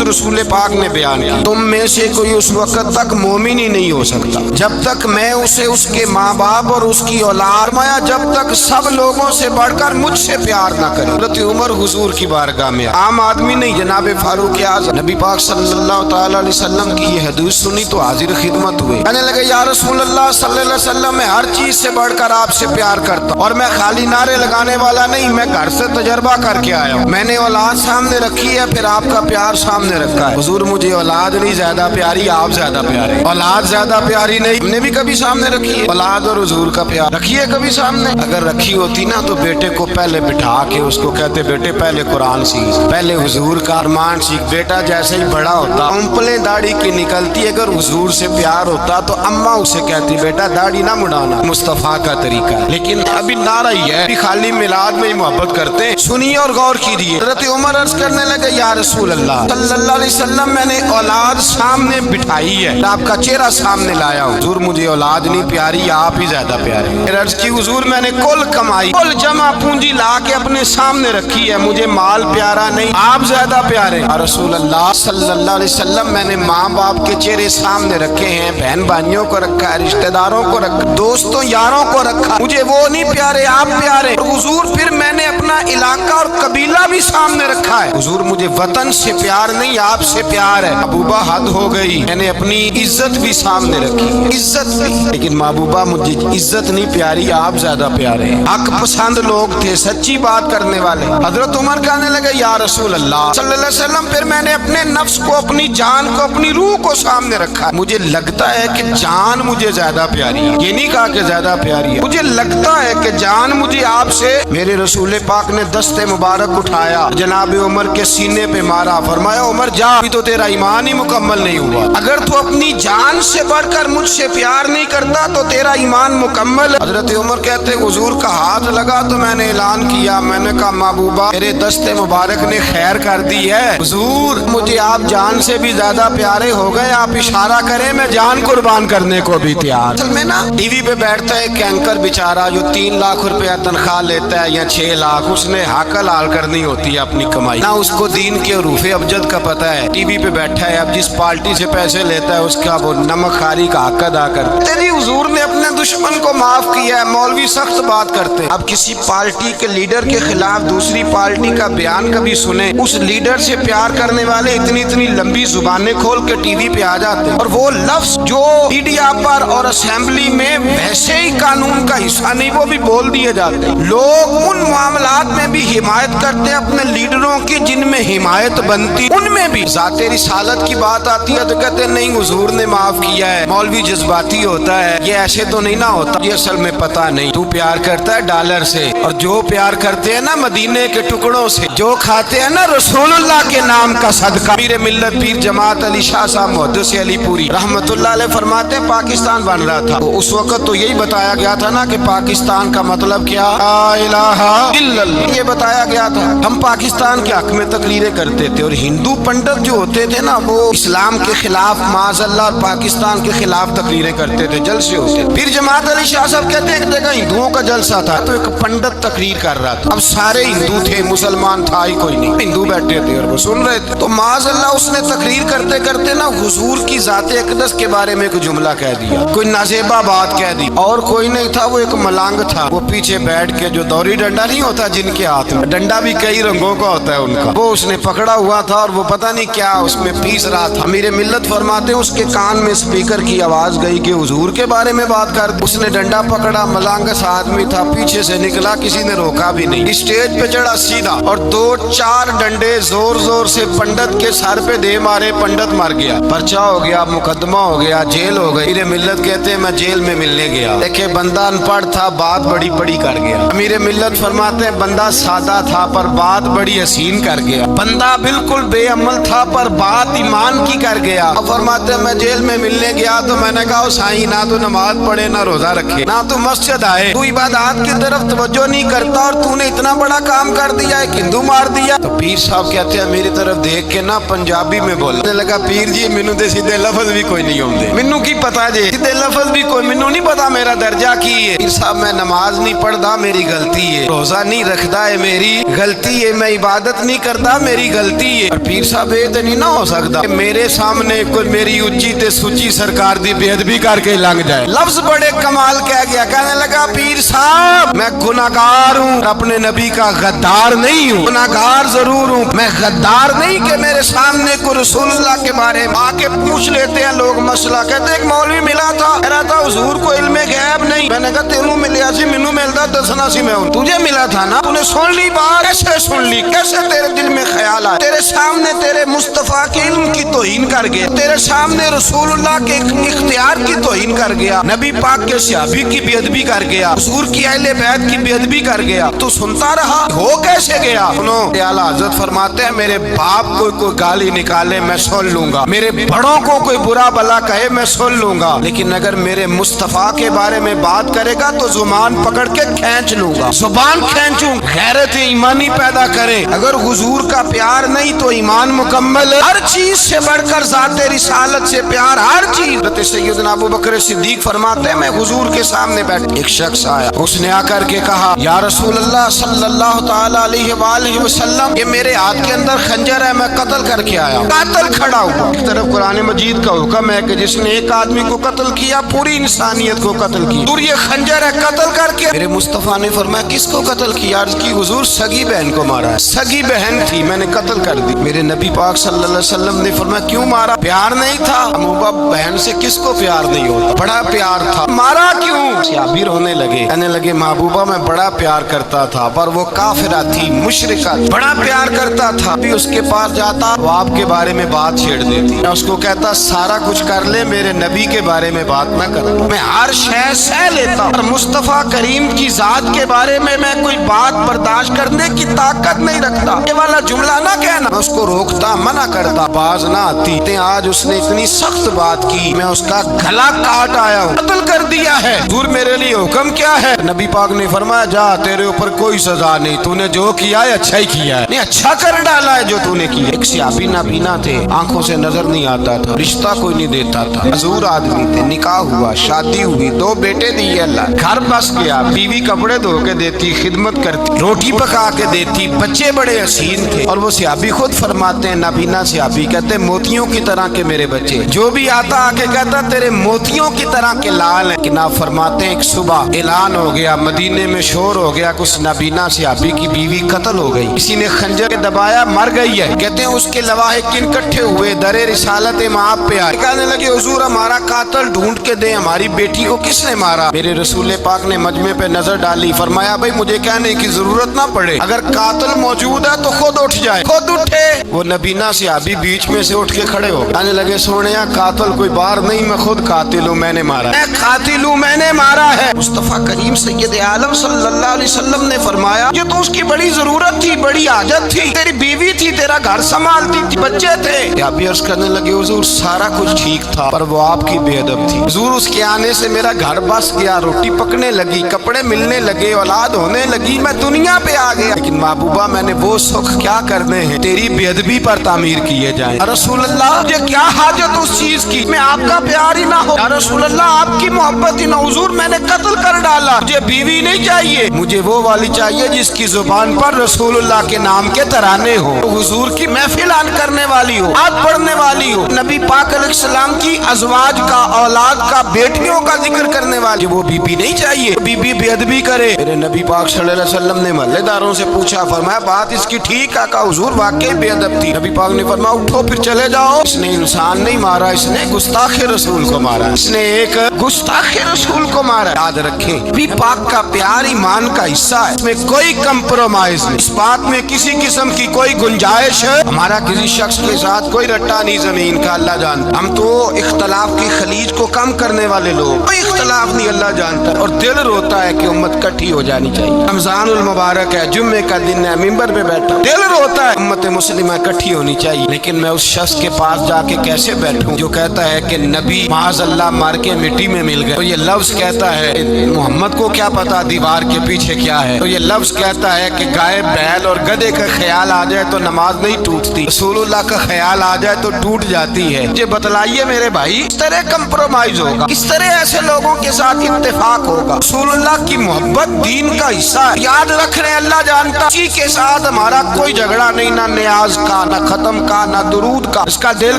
रसूल पाक ने बयान किया, तुम में से कोई उस वक्त तक मोमिन ही नहीं हो सकता जब तक मैं उसे उसके माँ बाप और उसकी औलाद माया जब तक सब लोगों से बढ़कर मुझसे प्यार ना करे। हज़रत उमर हुजूर की बारगाह में, आम आदमी नहीं, जनाब फारूक आज़म नबी पाक सल्लल्लाहु तआला अलैहि वसल्लम की ये हदीस सुनी तो हाजिर खिदमत हुए। कहने लगे, या रसूल अल्लाह सल्लल्लाहु अलैहि वसल्लम, मैं हर चीज से बढ़कर आपसे प्यार करता हूँ और मैं खाली नारे लगाने वाला नहीं, मैं घर से तजर्बा करके आया हूँ। मैंने औलाद सामने रखी है, फिर आपका प्यार सामने रखा है। हुजूर मुझे औलाद नहीं ज्यादा प्यारी, आप ज्यादा प्यारे। औलाद ज्यादा प्यारी नहीं, हमने भी कभी सामने रखी है औलाद और हुजूर का प्यार रखी है कभी सामने? अगर रखी होती ना तो बेटे को पहले बिठा के उसको कहते, बेटे पहले कुरान सीख, पहले हुजूर का अरमान सीख। बेटा जैसे ही बड़ा होता उंपले दाढ़ी की निकलती, अगर हुजूर से प्यार होता तो अम्मा उसे कहती, बेटा दाढ़ी ना मुड़ाना, मुस्तफा का तरीका है। लेकिन अभी नारा ही है, खाली मिलाद में ही मोहब्बत करते हैं। सुनिए और गौर कीजिए। हज़रत उमर अर्ज करने लगे, या रसूल अल्लाह सल्लल्लाहु अलैहि वसल्लम, मैंने औलाद सामने बिठाई है, आपका चेहरा सामने लाया हूँ। हुजूर मुझे औलाद नहीं प्यारी, आप ही ज्यादा प्यारे। फिर अर्ज की, हुजूर मैंने कुल कमाई, कुल जमा पूंजी ला के अपने सामने रखी है, मुझे माल प्यारा नहीं, आप ज्यादा प्यारे। या रसूल अल्लाह सल्लल्लाहु अलैहि वसल्लम, मैंने माँ बाप के चेहरे सामने रखे हैं, बहन भाइयों को रखा है, रिश्तेदारों को रखा, दोस्तों यारों को रखा, मुझे वो नहीं प्यारे, आप प्यारे। हुजूर फिर मैंने अपना इलाका और कबीला भी सामने रखा है। हुजूर मुझे वतन से प्यार नहीं, आपसे प्यार है। महबूबा हद हो गई, मैंने अपनी इज्जत भी सामने रखी, इज्जत भी, लेकिन महबूबा मुझे इज्जत नहीं प्यारी, आप ज्यादा प्यारे। हक पसंद लोग थे, सच्ची बात करने वाले। हजरत उमर कहने लगे, या रसूल अल्लाह सल्लल्लाहु अलैहि वसल्लम, फिर मैंने अपने नफ्स को, अपनी जान को, अपनी रूह को सामने रखा। मुझे लगता है कि जान मुझे ज्यादा प्यारी है, ये नहीं कहा कि ज्यादा प्यारी है, मुझे लगता है कि जान मुझे आपसे। मेरे रसूल पाक ने दस्ते मुबारक उठाया, जनाब उमर के सीने पे मारा, फरमाया, उमर जा, अभी तो तेरा ईमान ही मुकम्मल नहीं हुआ। अगर तू अपनी जान से बढ़कर मुझसे प्यार नहीं करता तो तेरा ईमान मुकम्मल है। हजरत उमर कहते, हुजूर का हाथ लगा तो मैंने ऐलान किया, मैंने कहा, महबूबा मेरे दस्ते मुबारक ने खैर कर दी है, हुजूर मुझे आप जान से भी ज्यादा प्यारे हो गए, आप इशारा करें मैं जान कुर्बान करने को भी तैयार। असल में ना टीवी पे बैठता है कैंकर बेचारा जो 3 लाख रुपया तनख्वाह लेता है या 6 लाख, उसने हक हलाल करनी होती है अपनी कमाई, ना उसको दीन के रूफे अबजद का पता है। टीवी पे बैठा है, अब जिस पार्टी से पैसे लेता है उसका वो नमक खारी का हक अदा करता है। हुजूर ने अपने दुश्मन को माफ किया है। मौलवी सख्त बात करते हैं। अब किसी पार्टी के लीडर के खिलाफ दूसरी पार्टी का बयान कभी सुने, उस लीडर से प्यार करने वाले इतनी इतनी लंबी जुबानें खोल के टीवी पे आ जाते हैं, और वो लफ्ज जो मीडिया पर और असेंबली में वैसे ही कानून का हिस्सा नहीं, वो भी बोल दिए जाते हैं। लोग उन मामलात में भी हिमायत करते हैं अपने लीडरों की जिनमें हिमायत बनती, उनमें भी ज़ाते रिसालत की बात आती है तो कहते हैं नहीं हुजूर ने माफ किया है। मौलवी जज्बाती होता है, ये ऐसे तो नहीं ना होता, ये असल में पता नहीं, तू प्यार करता है डॉलर से, और जो प्यार करते हैं ना मदीने के टुकड़ों से, जो खाते हैं ना रसूलुल्लाह के नाम का सदका। पीर मिल्लत पीर जमात अली शाह साहब मुहद्दिस अली पूरी रहमतुल्लाह अलैह फरमाते हैं, पाकिस्तान बन रहा था तो उस वक्त तो यही बताया गया था ना कि पाकिस्तान का मतलब क्या, ला इलाहा इल्लल्लाह, ये बताया गया था। हम पाकिस्तान के हक में तकरीरें करते थे, और हिंदू पंडित जो होते थे ना वो इस्लाम के खिलाफ माज़अल्लाह और पाकिस्तान के खिलाफ तकरीरें करते थे, जलसे होते। फिर जमात अली शाह साहब कहते हैं कि हिंदुओं का जलसा था तो एक पंडित तकरीर कर रहा था, अब सारे हिंदू थे, मुसलमान था ही कोई नहीं, हिंदू बैठे थे और वो सुन रहे थे। तो माज़अल्लाह उसने तकरीर करते करते ना हुजूर की ज़ाते अक़दस के बारे में एक जुमला कह दिया, कोई नाज़ेबा बात कह दी, और कोई नहीं था, वो एक मलांग था, वो पीछे बैठ के जो दौरी डंडा नहीं होता जिनके हाथ में, डंडा भी कई रंगों का होता है उनका, वो उसने पकड़ा हुआ था और वो पता नहीं क्या उसमें पीस रहा था। अमीर मिल्लत फरमाते हैं उसके कान में स्पीकर की आवाज गई कि हुजूर के बारे में बात कर। उसने डंडा पकड़ा, मलांगस आदमी था, पीछे से निकला, किसी ने रोका भी नहीं, स्टेज पे चढ़ा सीधा और 2-4 डंडे जोर जोर से पंडित के सर पे दे मारे, पंडित मर गया, पर्चा हो गया, मुकदमा हो गया, जेल हो गई। अमीर मिल्लत कहते हैं मैं जेल में मिलने गया, देखे बंदा अनपढ़ था, बात बड़ी बड़ी कर गया। अमीर मिल्लत फरमाते हैं बंदा सादा था पर बात बड़ी हसीन कर गया, बंदा बिल्कुल बेअमल था पर बात ईमान की कर गया। अब फरमाते हैं मैं जेल में मिलने गया तो मैंने कहा साईं ना तो नमाज पढ़े, ना रोजा रखे, ना तो मस्जिद आए, तू इबादत की तरफ तवज्जो नहीं करता और तूने इतना बड़ा काम कर दिया है, हिंदू मार दिया। तो पीर साहब कहते हैं मेरी तरफ देख के ना पंजाबी में बोलने लगा, पीर जी मैनू ते सीधे लफज भी कोई नहीं आउंदे, मैनू की पता जे सीधे लफज भी कोई, मैनू नहीं पता मेरा दर्जा की है। पीर साहब मैं नमाज नहीं पढ़दा मेरी गलती है, रोजा नहीं रखदा है मेरी गलती है, मैं इबादत नहीं करता मेरी गलती है। और पीर ऐसा बेद नहीं ना हो सकता मेरे सामने कोई मेरी उच्ची ते सुची सरकार दी बेअदबी करके लंघ जाए। लफ्ज बड़े कमाल कह गया, कहने लगा पीर साहब मैं गुनाहगार हूँ, अपने नबी का गद्दार नहीं हूँ। गुनाहगार जरूर हूँ, मैं गद्दार नहीं कि मेरे सामने को रसूलुल्लाह के बारे में आके पूछ लेते हैं लोग मसला। कहते एक मौलवी मिला था, कह रहा था हुजूर को इल्मे गैब नहीं। मैंने कहा तेनू मिलिया सी, मैनू मिलता दसना सी, मैं तुझे मिला था ना, तूने सुन ली बात, कैसे सुन ली, कैसे तेरे दिल में ख्याल आया, तेरे सामने तेरे मुस्तफा के इल्म की तौहीन कर गया, तेरे सामने रसूलुल्लाह के इख्तियार की तौहीन कर गया, नबी पाक के सहाबी की बेअदबी कर गया, हुजूर की अहले बैत की बेअदबी कर गया, तू सुनता रहा, हो कैसे गया? सुनो, आला हज़रत फरमाते हैं मेरे बाप को कोई गाली निकाले मैं सुन लूंगा, मेरे बड़ों को कोई बुरा भला कहे मैं सुन लूंगा, लेकिन अगर मेरे मुस्तफा के बारे में बात करेगा तो जुबान पकड़ के खींच लूंगा, जुबान खींचूं। गैरत ईमानी पैदा करे। अगर हुजूर का प्यार नहीं तो ईमान मुकम्मल है। हर चीज से बढ़कर ज़ाते रिसालत से प्यार, हर चीज। सैयदना अबू बकर सिद्दीक फरमाते हैं मैं हुजूर के सामने बैठ, एक शख्स आया, उसने आकर के कहा या रसूल अल्लाह सल्लल्लाहु तआला अलैहि वसल्लम, ये मेरे हाथ के अंदर खंजर है, मैं कत्ल करके आया हूँ। कातिल खड़ा हुआ। एक तरफ कुरान मजीद का हुक्म है कि जिसने एक आदमी को कत्ल किया पूरी इंसानियत को कत्ल किया, और ये खंजर है कत्ल करके। मेरे मुस्तफा ने फरमाया किसको कत्ल किया? अर्ज की हुजूर सगी बहन को मारा है, सगी बहन थी मैंने कत्ल कर दी। मेरे नबी पाक सल्लल्लाहु अलैहि वसल्लम ने फरमाया क्यों मारा? प्यार नहीं था? अम्मा बहन से किसको प्यार नहीं होता? बड़ा प्यार था, मारा क्यों? सहाबी रोने लगे, कहने लगे महबूबा मैं बड़ा प्यार करता था पर वो काफिरा थी, मुशरिका, बड़ा प्यार करता था, अभी उसके पास जाता वो आपके बारे में बात छेड़ देती, मैं उसको कहता सारा कुछ कर ले मेरे नबी के बारे में बात ना कर, मैं हर शय सह लेता, और मुस्तफा करीम की जात के बारे में मैं कोई बात बर्दाश्त करने की ताकत नहीं रखता, ये वाला जुमला ना कहना। मैं उसको रोकता, मना करता, बाज ना आती। आज उसने इतनी सख्त बात की मैं उसका गला काट आया हूँ, कत्ल कर दिया है। दूर मेरे लिए हुक्म क्या है? नबी पाक ने फरमाया जा तेरे ऊपर कोई सजा नहीं, तूने जो किया है अच्छा ही किया है, नहीं अच्छा कर डाला है जो तूने किया। एक सहाबी नाबीना थे, आंखों से नजर नहीं आता था, रिश्ता कोई नहीं देता था, मजदूर आदमी थे, निकाह हुआ, शादी हुई, 2 बेटे दिए अल्लाह, घर बस गया, बीवी कपड़े धो के देती, खिदमत करती, रोटी पका के देती, बच्चे बड़े हसीन थे। और वो सहाबी खुद फरमाते हैं, नाबीना सहाबी कहते मोतियों की तरह के मेरे बच्चे, जो भी आता आके कहता तेरे मोतियों की तरह के लाल है। कि ना फरमाते एक सुबह ऐलान हो गया, मदीने में शोर हो गया, कुछ नाबीना सहाबी की बीवी कत्ल हो गई, किसी ने खंजर के दबाया, मर गई है। कहते हैं उसके लवाहिकीन इकट्ठे हुए, दरे रिसालत माप पे आए, कहने लगे हुजूर हमारा कातिल ढूंढ के दे, हमारी बेटी को किसने मारा? मेरे रसूल पाक ने मजमे पे नजर डाली, फरमाया भाई मुझे कहने की जरूरत ना पड़े, अगर कातिल मौजूद है तो खुद उठ जाए। खुद उठे, वो नबीना सहाबी बीच में से उठ के खड़े हो, कहने लगे सोने कातिल कोई बाहर नहीं, मैं खुद कातिल हूँ, मैंने मारा, मैं कातिल हूँ, मैंने मारा है। मुस्तफा करीम सैयद आलम सल्लल्लाहु अलैहि वसल्लम ने फरमाया ये तो उसकी बड़ी जरूरत थी, बड़ी आदत थी, तेरी बीवी थी, तेरा घर संभालती थी, बच्चे थे। अभी अर्ज करने लगे हुजूर सारा कुछ ठीक था पर वो आपकी बेअदब थी हुजूर, उसके आने से मेरा घर बस गया, रोटी पकने लगी, कपड़े मिलने लगे, औलाद होने लगी, मैं दुनिया पे आ गया, लेकिन महबूबा मैंने वो सुख क्या करने हैं तेरी बेअदबी पर तामीर किए जाए। रसूल अल्लाह मुझे क्या हाजत उस चीज की, मैं आपका प्यार ही ना हो, रसूल अल्लाह आपकी मोहब्बत ही ना, हुजूर मैंने कत्ल कर डाला, मुझे बीवी नहीं चाहिए, मुझे वो वाली चाहिए जिसकी जुबान पर रसूलुल्लाह के नाम के तराने हो, हुजूर की महफिल आन करने वाली हो, आज पढ़ने वाली हो, नबी पाक अलैहिस्सलाम की अज़वाज का, औलाद का, बेटियों का जिक्र करने वाली, वो बीबी नहीं चाहिए, बीबी बेअदबी करे। मेरे नबी पाक सल्लल्लाहु अलैहि वसल्लम ने मोहल्लेदारों से पूछा, फरमाया बात इसकी ठीक है? कहा हुजूर वाकई बेअदब थी। नबी पाक ने फरमाया उठो फिर चले जाओ, इसने इंसान नहीं मारा, इसने गुस्ताखे रसूल को मारा, इसने एक गुस्ताखे रसूल को मारा। याद रखें नबी पाक का प्यार ईमान का हिस्सा है, इसमें कोई कंप्रोमाइज नहीं, इस बात में किसी किस्म की कोई गुंजाइश है, हमारा किसी शख्स के साथ कोई रट्टा नहीं जमीन का, अल्लाह जानता, हम तो इख्तलाफ की खलीज को कम करने वाले लोग, कोई इख्तलाफ नहीं अल्लाह जानता है, और दिल रोता है कि उम्मत इकट्ठी हो जानी चाहिए। रमजानुल मुबारक है, जुम्मे का दिन है, मिंबर पे बैठा, दिल रोता है उम्मत मुस्लिमा इकट्ठी होनी चाहिए, लेकिन मैं उस शख्स के पास जाके कैसे बैठूं जो कहता है कि नबी माज़अल्लाह मार के मिट्टी में मिल गए, तो ये लफ्ज कहता है मोहम्मद को क्या पता दीवार के पीछे क्या है, तो ये लफ्ज कहता है कि गाय, बैल और गधे का ख्याल आ जाए तो नमाज नहीं टूटती, रसूलुल्लाह का ख्याल आ जाए तो टूट जाती है। मुझे बतलाइए मेरे भाई किस तरह कंप्रोमाइज होगा, किस तरह ऐसे लोगों के साथ इत्तेफाक होगा? रसूलुल्लाह की मोहब्बत दीन का हिस्सा है, याद रख रहे हैं अल्लाह जानता, किसी के साथ हमारा कोई झगड़ा नहीं, ना न्याज का, نہ ختم کا نہ درود کا، جس کا دل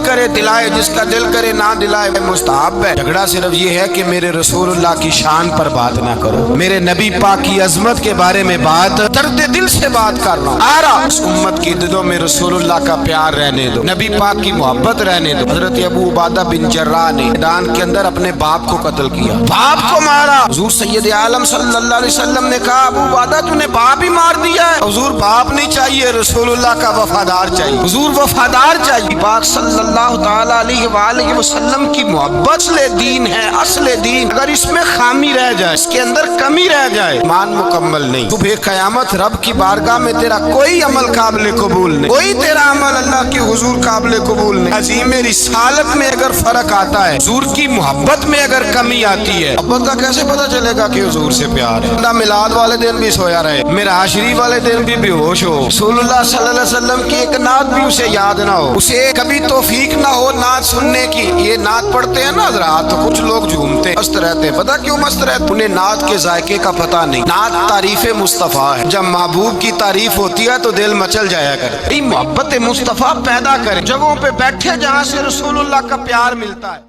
کرے دلائے، جس کا دل کرے نہ دلائے، مستحب ہے۔ جھگڑا صرف یہ ہے کہ میرے رسول اللہ کی شان پر بات نہ کرو، میرے نبی پاک کی عظمت کے بارے میں بات درد دل سے بات کر رہا ہوں۔ اس امت کی دلوں میں رسول اللہ کا پیار رہنے دو، نبی پاک کی محبت رہنے دو۔ حضرت ابو عبادہ بن جراح نے میدان کے اندر اپنے باپ کو قتل کیا، باپ کو مارا۔ حضور سید عالم صلی اللہ علیہ وسلم نے کہا ابو عبادہ تو نے باپ ہی مار دیا ہے۔ حضور باپ نہیں چاہیے، رسول اللہ کا وفادار چاہیے، حضور وفادار چاہیے۔ پاک صلی اللہ تعالی علیہ وآلہ وسلم کی محبت اصل دین ہے، اصل دین۔ اگر اس میں خامی رہ جائے، اس کے اندر کمی رہ جائے، ایمان مکمل نہیں۔ صبح قیامت رب کی بارگاہ میں تیرا کوئی عمل قابل قبول نہیں، کوئی تیرا عمل اللہ کے حضور قابل قبول نہیں۔ عظیم رسالت میں اگر فرق آتا ہے، حضور کی محبت میں اگر کمی آتی ہے، محبت کا کیسے پتہ چلے گا کہ حضور سے پیار ہے؟ بندہ میلاد والے دن بھی سویا رہے، معراج شریف والے دن بھی بے ہوش ہو، رسول اللہ صلی اللہ علیہ وسلم کی ایک نعت بھی اسے یاد نہ ہو، اسے کبھی توفیق نہ ہو نعت سننے کی۔ یہ نعت پڑھتے ہیں نا حضرات، تو کچھ لوگ جھومتے مست رہتے ہیں، پتہ کیوں مست رہتے؟ انہیں نعت کے ذائقے کا پتہ نہیں۔ نعت تعریف مصطفیٰ ہے، جب محبوب کی تعریف ہوتی ہے تو دل مچل جایا کرے۔ محبت مصطفیٰ پیدا کریں جگہوں پہ بیٹھے جہاں سے رسول اللہ کا پیار ملتا ہے۔